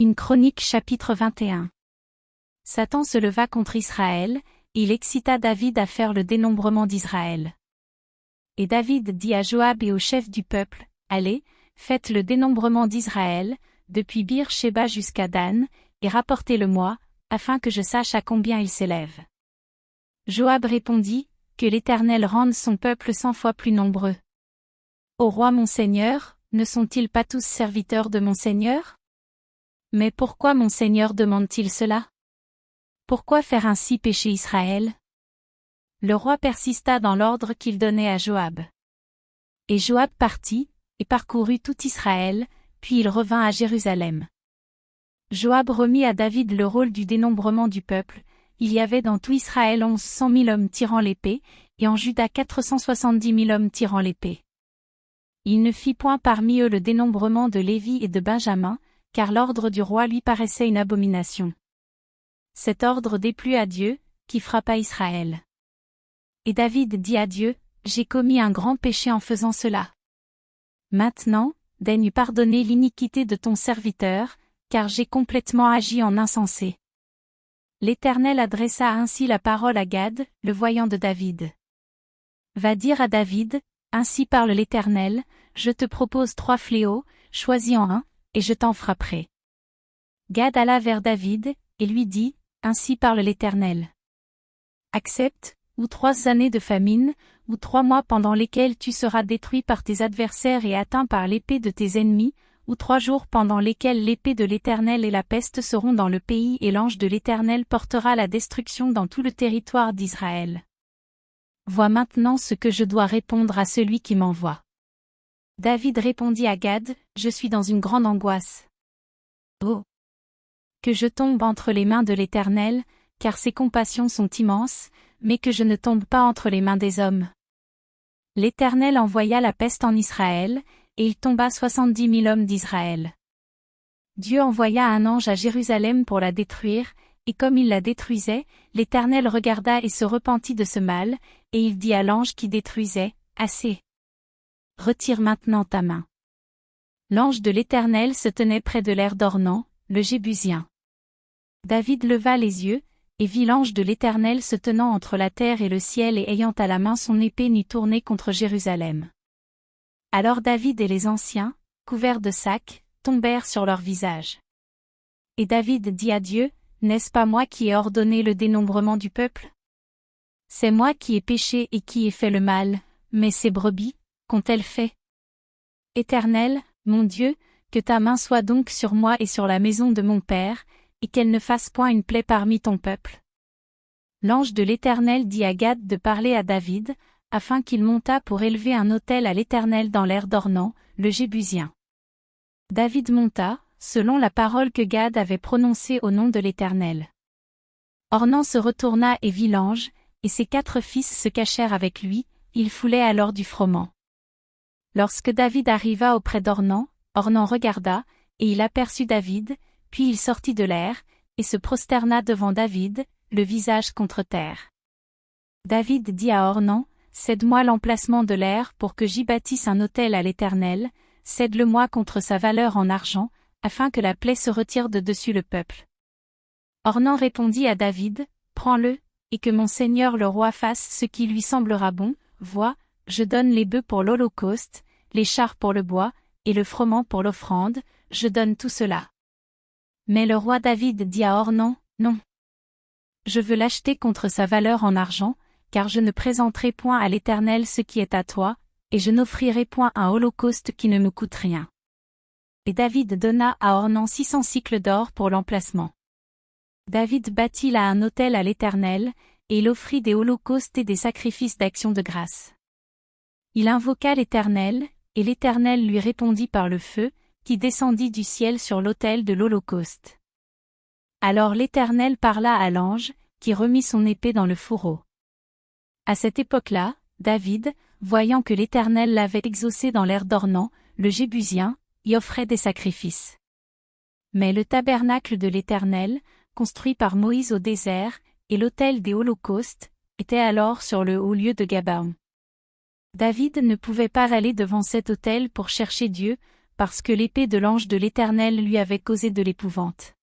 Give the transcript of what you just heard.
Une chronique chapitre 21. Satan se leva contre Israël, et il excita David à faire le dénombrement d'Israël. Et David dit à Joab et aux chefs du peuple, allez, faites le dénombrement d'Israël, depuis Bir-Shéba jusqu'à Dan, et rapportez-le-moi, afin que je sache à combien il s'élève. Joab répondit, que l'Éternel rende son peuple 100 fois plus nombreux. Ô roi mon Seigneur, ne sont-ils pas tous serviteurs de mon Seigneur? Mais pourquoi mon Seigneur demande-t-il cela? Pourquoi faire ainsi pécher Israël? Le roi persista dans l'ordre qu'il donnait à Joab. Et Joab partit, et parcourut tout Israël, puis il revint à Jérusalem. Joab remit à David le rôle du dénombrement du peuple. Il y avait dans tout Israël 1100 000 hommes tirant l'épée, et en Juda 470 000 hommes tirant l'épée. Il ne fit point parmi eux le dénombrement de Lévi et de Benjamin, car l'ordre du roi lui paraissait une abomination. Cet ordre déplut à Dieu, qui frappa Israël. Et David dit à Dieu, j'ai commis un grand péché en faisant cela. Maintenant, daigne pardonner l'iniquité de ton serviteur, car j'ai complètement agi en insensé. L'Éternel adressa ainsi la parole à Gad, le voyant de David. Va dire à David, ainsi parle l'Éternel, je te propose 3 fléaux, choisis en un, et je t'en frapperai. Gad alla vers David, et lui dit, ainsi parle l'Éternel. Accepte, ou 3 années de famine, ou 3 mois pendant lesquels tu seras détruit par tes adversaires et atteint par l'épée de tes ennemis, ou 3 jours pendant lesquels l'épée de l'Éternel et la peste seront dans le pays et l'ange de l'Éternel portera la destruction dans tout le territoire d'Israël. Vois maintenant ce que je dois répondre à celui qui m'envoie. David répondit à Gad, je suis dans une grande angoisse. Oh! Que je tombe entre les mains de l'Éternel, car ses compassions sont immenses, mais que je ne tombe pas entre les mains des hommes. L'Éternel envoya la peste en Israël, et il tomba 70 000 hommes d'Israël. Dieu envoya un ange à Jérusalem pour la détruire, et comme il la détruisait, l'Éternel regarda et se repentit de ce mal, et il dit à l'ange qui détruisait, assez. Retire maintenant ta main. L'ange de l'Éternel se tenait près de l'aire d'Ornan, le Jébusien. David leva les yeux, et vit l'ange de l'Éternel se tenant entre la terre et le ciel et ayant à la main son épée nue tournée contre Jérusalem. Alors David et les anciens, couverts de sacs, tombèrent sur leur visage. Et David dit à Dieu, n'est-ce pas moi qui ai ordonné le dénombrement du peuple? C'est moi qui ai péché et qui ai fait le mal, mais ces brebis, qu'ont-elles fait? Éternel, mon Dieu, que ta main soit donc sur moi et sur la maison de mon père, et qu'elle ne fasse point une plaie parmi ton peuple. L'ange de l'Éternel dit à Gad de parler à David, afin qu'il montât pour élever un autel à l'Éternel dans l'aire d'Ornan, le Jébusien. David monta, selon la parole que Gad avait prononcée au nom de l'Éternel. Ornan se retourna et vit l'ange, et ses 4 fils se cachèrent avec lui, ils foulaient alors du froment. Lorsque David arriva auprès d'Ornan, Ornan regarda, et il aperçut David, puis il sortit de l'air, et se prosterna devant David, le visage contre terre. David dit à Ornan, cède-moi l'emplacement de l'air pour que j'y bâtisse un autel à l'Éternel, cède-le-moi contre sa valeur en argent, afin que la plaie se retire de dessus le peuple. Ornan répondit à David, prends-le, et que mon seigneur le roi fasse ce qui lui semblera bon, vois, je donne les bœufs pour l'holocauste, les chars pour le bois, et le froment pour l'offrande, je donne tout cela. Mais le roi David dit à Ornan, non. Je veux l'acheter contre sa valeur en argent, car je ne présenterai point à l'Éternel ce qui est à toi, et je n'offrirai point un holocauste qui ne me coûte rien. Et David donna à Ornan 600 sicles d'or pour l'emplacement. David bâtit là un autel à l'Éternel, et il offrit des holocaustes et des sacrifices d'action de grâce. Il invoqua l'Éternel, et l'Éternel lui répondit par le feu, qui descendit du ciel sur l'autel de l'holocauste. Alors l'Éternel parla à l'ange, qui remit son épée dans le fourreau. À cette époque-là, David, voyant que l'Éternel l'avait exaucé dans l'aire d'Ornan, le Jébusien, y offrait des sacrifices. Mais le tabernacle de l'Éternel, construit par Moïse au désert, et l'autel des holocaustes, étaient alors sur le haut lieu de Gabaon. David ne pouvait pas aller devant cet autel pour chercher Dieu, parce que l'épée de l'ange de l'Éternel lui avait causé de l'épouvante.